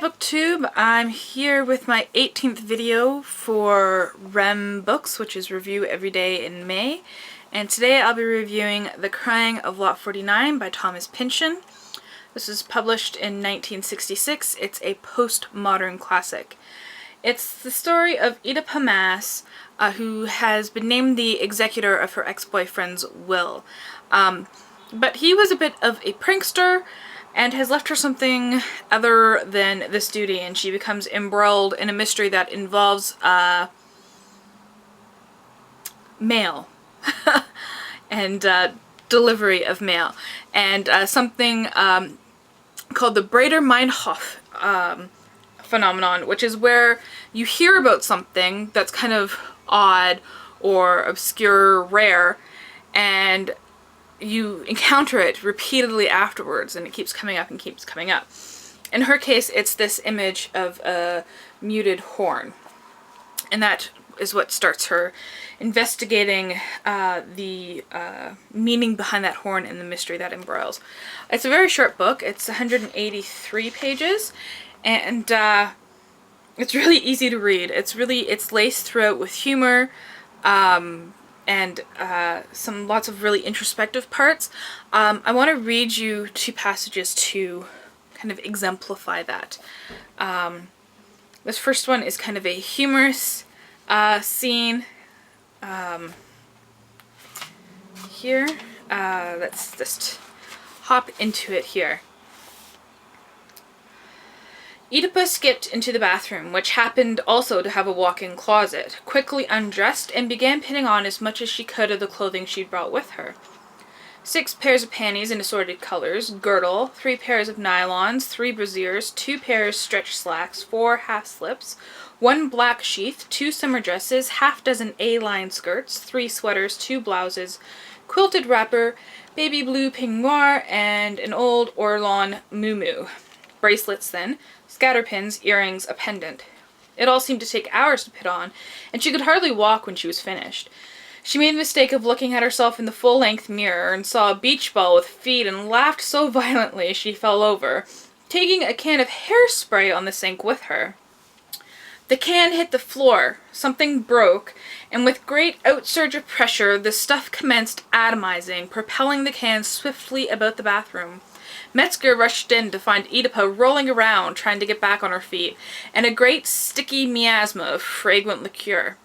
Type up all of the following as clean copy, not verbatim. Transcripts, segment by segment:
Hi BookTube, I'm here with my 18th video for Rem Books, which is Review Every Day in May. And today I'll be reviewing The Crying of Lot 49 by Thomas Pynchon. This was published in 1966. It's a postmodern classic. It's the story of Oedipa Maas, who has been named the executor of her ex-boyfriend's will. But he was a bit of a prankster and has left her something other than this duty, and she becomes embroiled in a mystery that involves mail and delivery of mail, and something called the Breder-Meinhof phenomenon, which is where you hear about something that's kind of odd or obscure or rare, and you encounter it repeatedly afterwards, and it keeps coming up and keeps coming up. In her case, it's this image of a muted horn, and that is what starts her investigating the meaning behind that horn and the mystery that embroils. It's a very short book. It's 183 pages, and it's really easy to read. It's laced throughout with humor, and lots of really introspective parts. I want to read you two passages to kind of exemplify that. This first one is kind of a humorous scene. Here, let's just hop into it here. Oedipa skipped into the bathroom, which happened also to have a walk-in closet, quickly undressed, and began pinning on as much as she could of the clothing she'd brought with her. 6 pairs of panties in assorted colors, girdle, 3 pairs of nylons, 3 brasiers, 2 pairs stretch slacks, 4 half-slips, 1 black sheath, 2 summer dresses, half-dozen A-line skirts, 3 sweaters, 2 blouses, quilted wrapper, baby blue peignoir, and an old Orlon muumuu. Bracelets then, scatterpins, earrings, a pendant. It all seemed to take hours to put on, and she could hardly walk when she was finished. She made the mistake of looking at herself in the full-length mirror and saw a beach ball with feet and laughed so violently she fell over, taking a can of hairspray on the sink with her. The can hit the floor, something broke, and with great outsurge of pressure the stuff commenced atomizing, propelling the can swiftly about the bathroom. Metzger rushed in to find Oedipa rolling around, trying to get back on her feet, and a great sticky miasma of fragrant liqueur.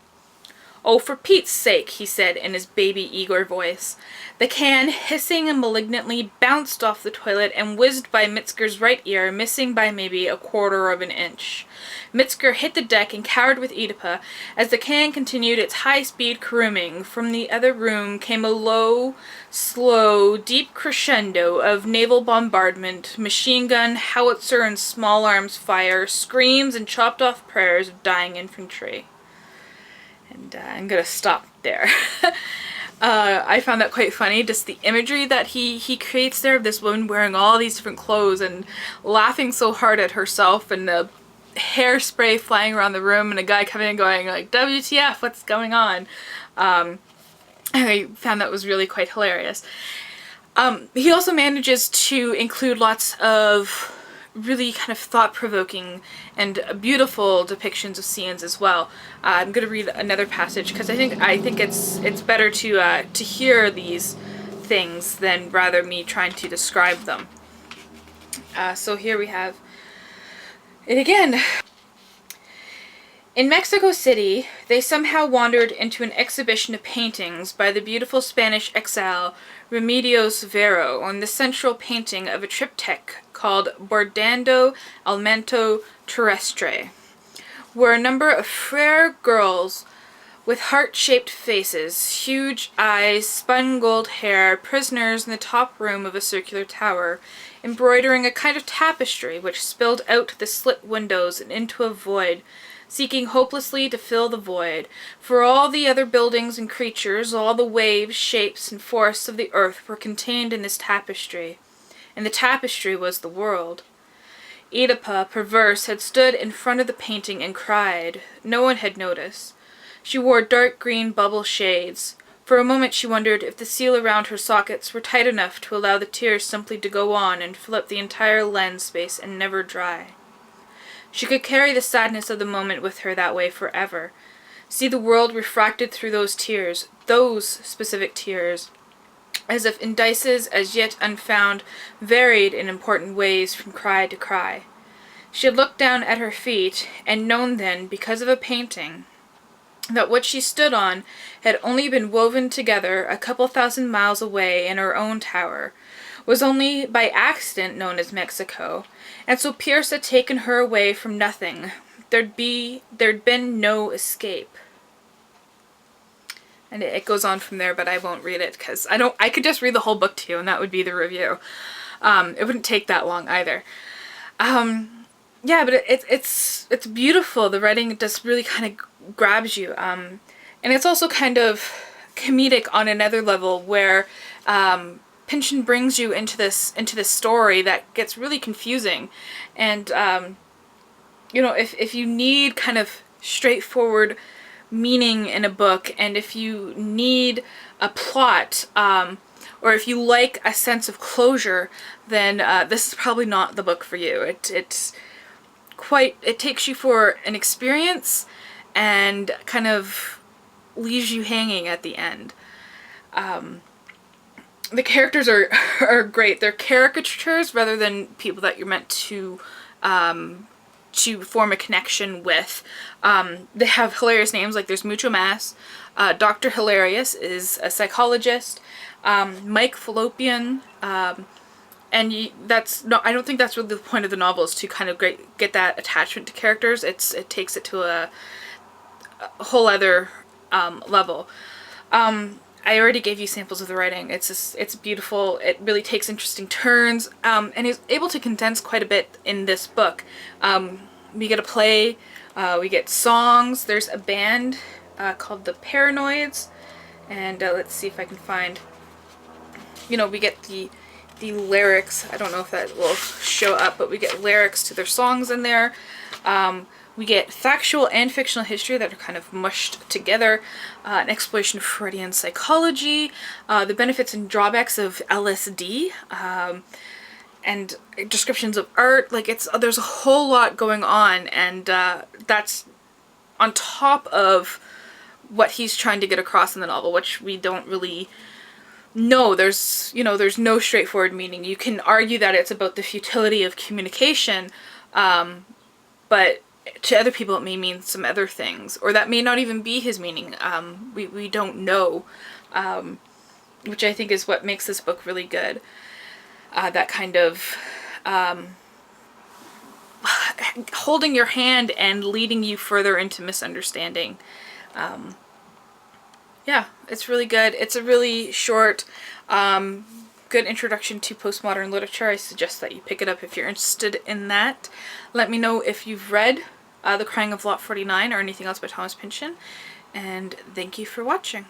"Oh, for Pete's sake," he said in his baby Igor voice. The can, hissing and malignantly, bounced off the toilet and whizzed by Metzger's right ear, missing by maybe a quarter of an inch. Metzger hit the deck and cowered with Oedipa as the can continued its high-speed caroming. From the other room came a low, slow, deep crescendo of naval bombardment, machine gun, howitzer, and small arms fire, screams and chopped-off prayers of dying infantry. And I'm gonna stop there. I found that quite funny, just the imagery that he creates there of this woman wearing all these different clothes and laughing so hard at herself, and the hairspray flying around the room, and a guy coming and going like, WTF, what's going on? I found that was really quite hilarious. He also manages to include lots of really kind of thought-provoking and beautiful depictions of scenes as well. I'm going to read another passage because I think it's better to hear these things than rather me trying to describe them. So here we have it again. In Mexico City, they somehow wandered into an exhibition of paintings by the beautiful Spanish exile Remedios Vero on the central painting of a triptych called Bordando al Manto Terrestre, where a number of fair girls with heart-shaped faces, huge eyes, spun gold hair, prisoners in the top room of a circular tower, embroidering a kind of tapestry which spilled out the slit windows and into a void, seeking hopelessly to fill the void, for all the other buildings and creatures, all the waves, shapes, and forests of the earth were contained in this tapestry, and the tapestry was the world. Oedipa, perverse, had stood in front of the painting and cried. No one had noticed. She wore dark green bubble shades. For a moment she wondered if the seal around her sockets were tight enough to allow the tears simply to go on and fill up the entire lens space and never dry. She could carry the sadness of the moment with her that way forever. See the world refracted through those tears, those specific tears, as if indices as yet unfound varied in important ways from cry to cry. She had looked down at her feet, and known then, because of a painting, that what she stood on had only been woven together a couple thousand miles away in her own tower, was only by accident known as Mexico, and so Pierce had taken her away from nothing. There'd been no escape. And it goes on from there, but I won't read it because I could just read the whole book to you and that would be the review. It wouldn't take that long either. Yeah, but it's beautiful. The writing just really kind of grabs you. And it's also kind of comedic on another level where Pynchon brings you into this story that gets really confusing. And you know, if you need kind of straightforward meaning in a book, and if you need a plot, or if you like a sense of closure, then this is probably not the book for you. It takes you for an experience and kind of leaves you hanging at the end. The characters are great. They're caricatures rather than people that you're meant to form a connection with. They have hilarious names, like there's Mucho Mas. Dr. Hilarious is a psychologist. Mike Fallopian. And I don't think that's really the point of the novel, is to kind of get that attachment to characters. It takes it to a whole other level. I already gave you samples of the writing. It's beautiful. It really takes interesting turns, and he's able to condense quite a bit in this book. We get a play, we get songs. There's a band called the Paranoids, and let's see if I can find. You know, we get the lyrics. I don't know if that will show up, but we get lyrics to their songs in there. We get factual and fictional history that are kind of mushed together, an exploration of Freudian psychology, the benefits and drawbacks of LSD, and descriptions of art. Like, there's a whole lot going on, and that's on top of what he's trying to get across in the novel, which we don't really know. There's no straightforward meaning. You can argue that it's about the futility of communication, but to other people it may mean some other things, or that may not even be his meaning. We don't know, which I think is what makes this book really good. That kind of holding your hand and leading you further into misunderstanding. Yeah, it's really good. It's a really short, good introduction to postmodern literature. I suggest that you pick it up if you're interested in that. Let me know if you've read The Crying of Lot 49 or anything else by Thomas Pynchon, and thank you for watching.